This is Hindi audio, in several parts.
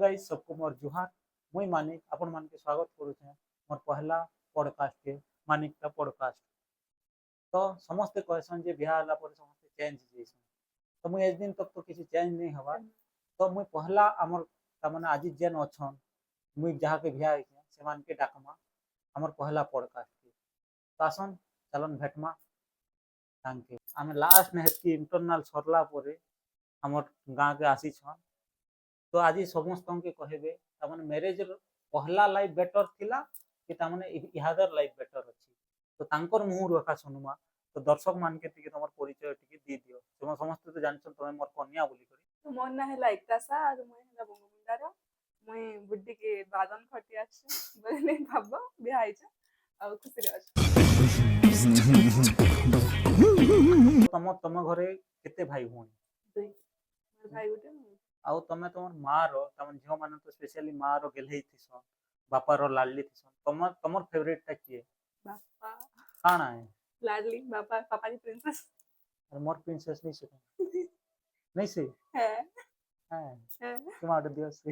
गाइस सबको मोर जुहार। मुई मानिक आपण मान के स्वागत करूछे मोर पहला पॉडकास्ट के मानिक का पॉडकास्ट। तो समस्ते कहसन जे बियाह होला पर समस्ते चेंज जइसन। तो मुई एक दिन तक तो किसी चेंज नहीं हवा। तो मुई पहला हमर तमने आज जेन अछन मुई जहाँ के बियाह है से मान के डाकमा हमर पहला पॉडकास्ट के। तो आसन चलन भेटमा तांके आमे लास्ट ने हेतकी इंटरनल सरला परे हमर गाँ के आसी छन। तो आज समस्त के कहबे तमने मैरिज पहला लाइफ बेटर थिला कि तमने इहादर लाइफ बेटर अछि। तो तांकर मुहर रखा सुनुमा। तो दर्शक मान के टिके तमर परिचय टिके दी दियो। तुम समस्त तो जानछन तमे मोर कन्या बोली करी। तो मोर ना है इकतासा और मैं है बंगमुंडार मैं बुड्डी के बादन खटी आछे बोले भाबो बियाह आइछ और खुशी रे तम तम घरे केते भाई हुन? दुई मोर भाई गुटे आउ तमे तमर मां रो तमन झियो माने तो स्पेशली मां रो गेलही थिसन बापा रो लाडली थिसन। तमर तमर फेवरेट ता किए? बापा काना है? लाडली बापा पापा की प्रिंसेस अरे मोर प्रिंसेस नहीं से नहीं से है है तुम आड़ दियो से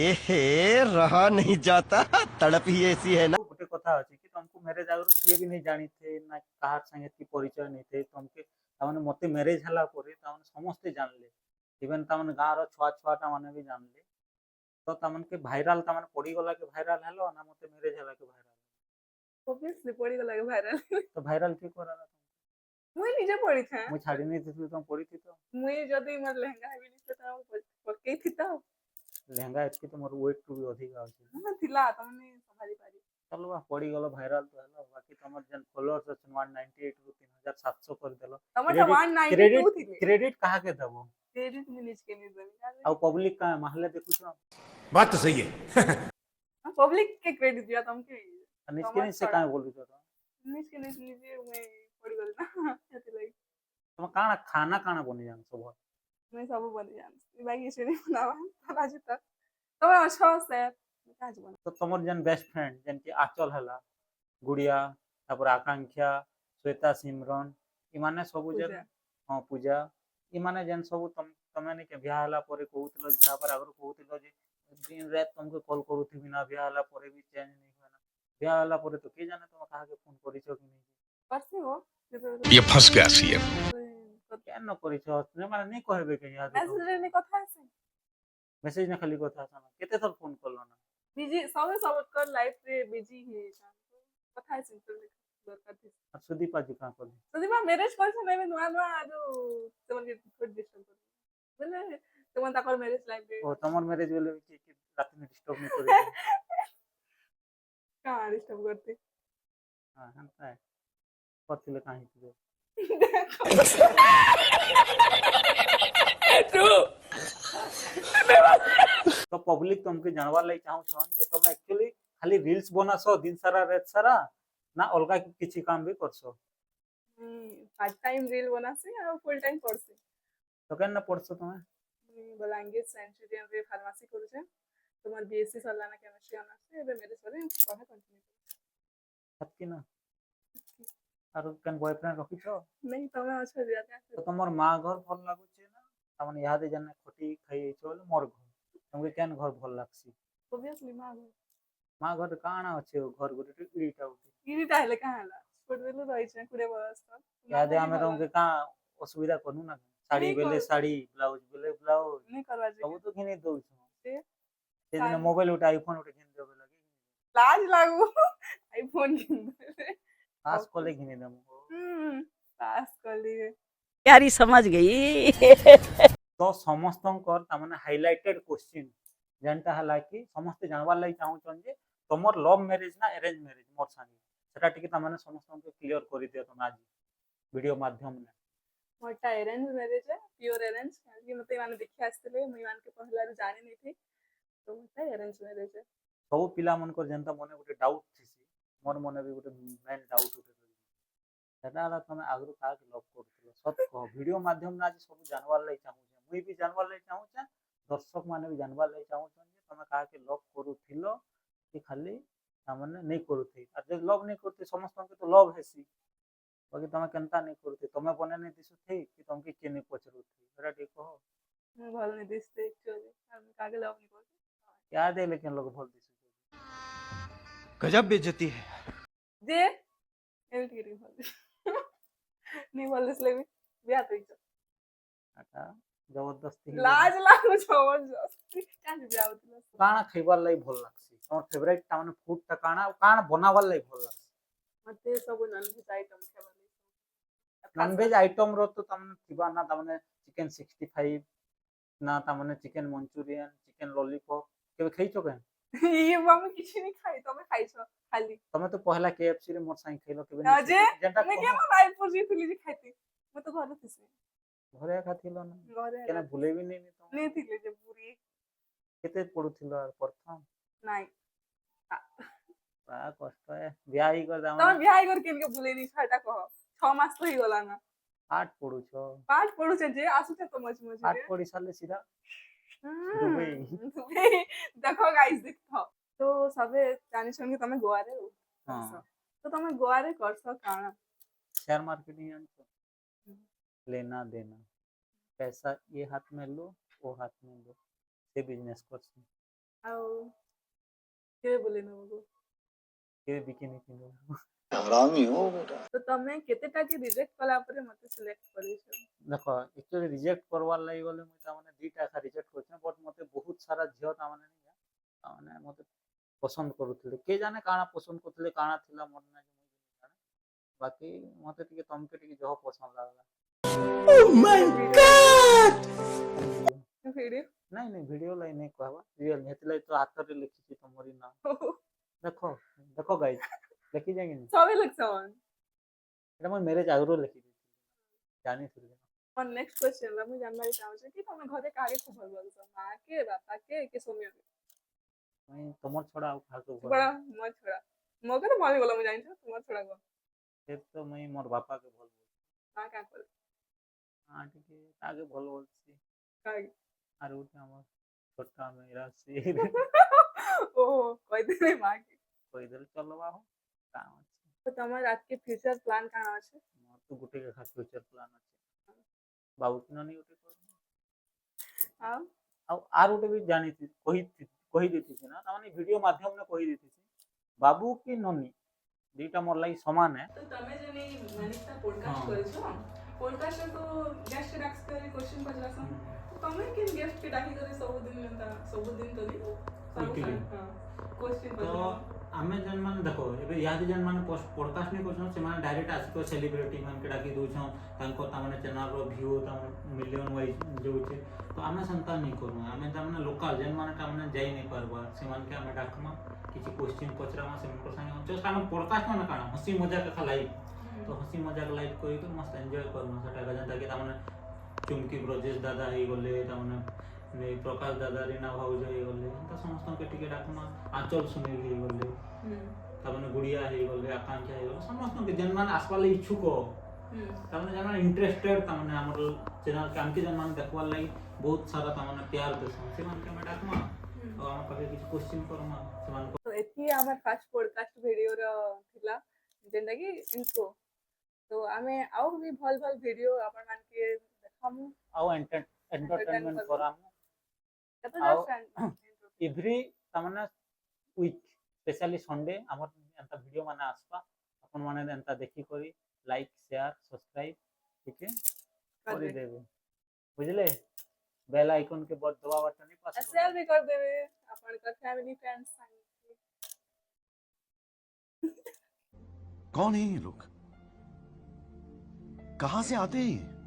एहे रहा नहीं जाता तड़प ही ऐसी है ना। गोटे कथा अछि कि तुमको मैरिज आगर किए भी नहीं जानी थे ना कहार संगे की परिचय नहीं थे तुमके तामने मते मैरिज हला परे तामने समस्त जानले इवन तामने गाँ रो छुआ छुआटा माने भी जानले। तो तामन के भाइराल तामने पड़ी गला के भाइराल हेलो ना मते मैरिज हला के भाइराल ऑब्वियसली पड़ी गला भाइरल तो भाइराल की कराला मुई निजे पड़ी था मुई छाड़ी नहीं थी तुम पड़ी थी तो मुई जदी मोर लहंगा हेबी नहीं तो पक्के थी तो लहंगा एतकी तो मोर वेट टू भी अधिक आछे ना थिला तमने संभाली पारी। चलो बा पड़ी गलो भाइराल तो हेलो बाकी तमर जन फॉलोअर्स अछन 198 रु 3700 कर देलो। तमटा 192 थिले क्रेडिट कहा के दबो? क्रेडिट में निज के नहीं देबी आ पब्लिक का महले देखु छ बात तो सही है। पब्लिक के क्रेडिट दिया तुमके निज से का बोलु छ निज के निजे मैं पड़ी गल ना एते लगी तुम काना खाना काना बनि जान सब मैं सब बन जान बाकी से नहीं बनावा तब आज तक तो मैं अच्छा से काज बन तो तमर जन बेस्ट फ्रेंड जन की आचल हला गुड़िया तापर आकांक्षा श्वेता सिमरन इ माने सब जन हां पूजा इ माने जन सब तमे ने के बियाह हला परे कहउतलो बियाह पर आगर कहउतलो जे दिन रात तुमको कॉल करूथि बिना बियाह हला परे भी चेंज नहीं होना बियाह हला परे तो के जाने तुम कहा के फोन करिछो कि नहीं परसे हो ये फंस गया सीएम। क्या न करिछो ने माने नहीं कहबे के याद मैसेज रे कथा है मेसेज न खाली कथा था केते थर फोन करलो ना बिजी सब कर लाइफ रे बिजी है कथा है सिंपल दरकार थी और सुदीप आज का कर सुदीपा मैरिज कर से नहीं नुआ नुआ आज तुमन के थोड़ी डिस्टर्ब कर बोले तुमन ताकर मैरिज लाइफ रे ओ तमर मैरिज बेले की रात में डिस्टर्ब नहीं करे कहां डिस्टर्ब करते हां हंता है पतिले काहे की तो पब्लिक तुमके जानवा लई चाहू छन जे तुम एक्चुअली खाली रील्स बनासो दिन सारा रात सारा ना अलगा किछि काम भी करसो? पार्ट टाइम रील बनासे और फुल टाइम पढ़से तो केन पढ़सो तुमे? बलांगीर सेंचुरियन रे फार्मेसी करू छे तुम्हार बीएससी सरलाना केमिस्ट्री ऑनर्स से एबे मेरे सरे पढ़ा कंटिन्यू हतकी ना आरो केन बॉयफ्रेंड रखी छो? नहीं तमे अच्छा दिया तो तमर मां घर भल लागु छे ना तमन याद जने खटी खाई चल मोर घर तुमके केन घर भल लागसी? ऑब्वियसली मां घर काना अच्छे घर गुटे इटा उठी इरी ताहले कहाला छोड़ देलो रही छे कुड़े बरस तक याद है हमें तुमके का असुविधा करू ना साड़ी बेले साड़ी ब्लाउज बेले ब्लाउज नहीं करवा जे सब तो घिने दउ छ से दिन मोबाइल उठा आईफोन उठे घिन देबे लगे लाज लागू आईफोन किन दे पास कोले घिने दम पास कर लिए यारी समझ गई। तो समस्तंकर तामने हाइलाइटेड क्वेश्चन जानता हला कि समस्त जानवा लाई चाहू छन जे तमर लव मैरिज ना अरेंज मैरिज मोर संगे सेटा टिके तामने समस्तन के क्लियर करि दियो तुम आज वीडियो माध्यम में मोटा अरेंज मैरिज है प्योर अरेंज कि मते माने देखि आस्तले मुई मान के पहला रे जाने नहीं थी तो मोटा अरेंज मैरिज है सब पिला मन को जनता मने गुटे डाउट थिसी मोर मने भी गुटे मेन डाउट उठे सेटा हला तुम आगरो का के लव करथलो सत कह वीडियो माध्यम में आज सब जानवा लाई चाहू छ मुई भी जानवा लाई चाहू छ दर्शक माने भी जानवा लाई चाहू छ जे तुम का के लव करूथिलो कि खाली तामने नहीं करूथि और जे लव नहीं करते समस्त के तो लव हेसी बाकी तुम केनता नहीं करते तुम बने नहीं दिसु थे कि तुमके के नहीं पचरुथि एटा ठीक कहो ମୁଁ ଭଲ ନି ଦିଶତେ actually ଆଉ ମୁଁ କାगे ଲଭ୍ ନି କରୁଛି क्या दे लेकिन लोग भल दिसु गजब बेइज्जती है ଯେ ଏମିତି ଟିକେ ଭଲ ନି ଭଲ ଦିଶଲେ ବି ବିହା ତ ଇଚ୍ଛା ଆଟା ଜବରଦସ୍ତି ଲାଜ ଲାଗୁଛି ଜବରଦସ୍ତି କାହିଁ ବିହା ହଉଥିଲା କାଣା ଖାଇବାର ଲାଗି ଭଲ ଲାଗସି ତମର ଫେଭରାଇଟ ତା ମାନେ ଫୁଡ ଟା କାଣା ଆଉ କାଣା बनावार ଲାଗି ଭଲ ଲାଗସି ମତେ ସବୁ ନନଭେଜ ଆଇଟମ ଖାଇବା नॉनवेज आइटम रो तो तमने थिबा ना तमने चिकन 65 ना तमने चिकन मंचूरियन चिकन लॉलीपॉप केबे खाइछो के ଇଏ ମାମୁ କିଛି ନି ଖାଇ ତମେ ଖାଇଛ ଖାଲି तमे तो पहला केएफसी रे मोर साइन खाइलो केबे ନା ଯେ जेंटा ମୁଁ କେମ ଲାଇଫ पर ଯାଇଥିଲି ଯେ ଖାଇତି ମୁଁ ତ ଘରେ ଥିସି घरे खाथिलो ना ଘରେ केना भूले भी नहीं तुम ନେଇଥିଲେ ଯେ ପୁରୀ केते पडुथिलो प्रथम ନାଇଁ बड़ा कष्ट है ब्याह ही कर ତମେ दाम ବିହା ହେଇକରି କେନକେ ବୁଲେଇ ଦେଇଛ ଏଟା କହ 6 ମାସ ତ ହେଇଗଲା ନା आठ पडुछो ପାଠ ପଢୁଛେ ଯେ ଆସୁଛେ ତ ମଝି आठ ମଝିରେ पड़ी साले सीधा ଦୁବାଇ ଦେଖ ଗାଇସ୍ ଦେଖ ତ ସବେ ଜାଣିଛନ୍ କି ତମେ ଗୋଆରେ हां ରହୁଛ ତ ତମେ ଗୋଆରେ କରଛ କାଣା शेयर मार्केटिंग जानतो लेना देना पैसा ये हाथ में लो वो हाथ में लो से बिजनेस करছি ଆଉ କେବେ ବୁଲେଇ ନବ केबे बिकिनी किनो हरामी हो बेटा ତ ତମେ କେତେଟା କି ରିଜେକ୍ଟ କଲା ପରେ ମତେ ସିଲେକ୍ଟ କରିଛ देखो एक्चुअली रिजेक्ट करवार लागि गले मुई ता माने दुईटा का रिजेक्ट करछ बट मते बहुत सारा झियो ता माने नहीं ता माने मते पसंद करूथिले के जाने काना पसंद करथिले काना थिला मन ना जे मुई जाने बाकी मते टिके तमके टिके जह पसंद लागला ଭିଡିଓ नहीं नहीं वीडियो लाई नहीं कहबा रियल हेतले तो हाथ रे लिखि तमरी ना देखो देखो गाइस लिखि जाएंगे नहीं सबै लगछन् एटा मैं मैरिज आगरो लिखि दी जानी थिले और नेक्स्ट क्वेश्चन ला मुझे जानना चाहूँ कि तुम घरे काहे खूब भल बोलछ माँ के बापा के सोमिया के मैं तमर छोड़ा आउ खातो बड़ा मत छोड़ा मो के तो माली बोला मुझे जानछ तुम छोड़ा गो से तो मैं मोर बापा के बोल माँ का बोल हां ठीक है आगे बोल बोलसी काहे आर उठे हमर छोटा मेरा से ओ कोई दे माँ के कोई दिल चलवा हो काम अछि तो तुम्हार आज के फ्यूचर प्लान काना আছে मोर तो गुटे के खास फ्यूचर प्लान अछि बाबू किन नहीं उठे कर हां आ आर उठे भी जानी थी कही देती थी ना ताने वीडियो माध्यम में कही देती थी बाबू की ननी दुईटा मोर लागि समान है तो तमे जने मानिकता पॉडकास्ट हाँ। करिছো पॉडकास्ट तो गेस्ट डाक्स करे क्वेश्चन पचरासन तमे के गेस्ट के डाकी करे सब दिन तो नहीं Weekly. क्वेश्चन तो आमे जन मान देखो एबे याद जन मान पॉडकास्ट नहीं करछन से मान डायरेक्ट आसी सेलिब्रिटी मान के डाकी दोछन तांको ता माने चैनल रो व्यू ता मिलियन वाइज जो छे तो आमे संता नहीं करू आमे ता माने लोकल जन मान ता माने जाई नहीं परबा से मान के आमे डाकमा किछि क्वेश्चन पचरामा से मन संगे जस्ट आमे पॉडकास्ट माने काना हंसी मजाक का लाइव तो हंसी मजाक लाइव कोई तो मस्त एंजॉय करना सेटा का जनता के ता माने चुमकी ब्रजेश दादा ही गले ता माने ने प्रकाश दादा रीना भाउज ही गले ता समस्त के टिके डाकमा आंचल सुनील ही गले ता माने गुड़िया ही गले आकांक्षा ही गले समस्त के जन मान आसवाले इच्छुक ता माने जन इंटरेस्टेड ता माने हमर चैनल काम के जन मान देखवार लागि बहुत सारा ता माने प्यार देसन से मान के डाकमा तो हम पाके किछ क्वेश्चन करमा से मान तो एथि हमर फर्स्ट पॉडकास्ट वीडियो रो थिला जेंदा कि इनको तो आमे आउ भी भल भल वीडियो अपन मान के देखामु आउ एंटरटेनमेंट कराम कत आओ। जस्ट एवरी तमने वीक स्पेशली संडे हमर एंता वीडियो माने आसबा अपन माने एंता देखि करी लाइक शेयर सब्सक्राइब ठीक है करी देबे बुझले बेल आइकन के बट दबावा बटन नहीं पास शेयर भी कर देबे अपन का फैमिली फ्रेंड्स संग कौन है ये लोग कहां से आते हैं ये?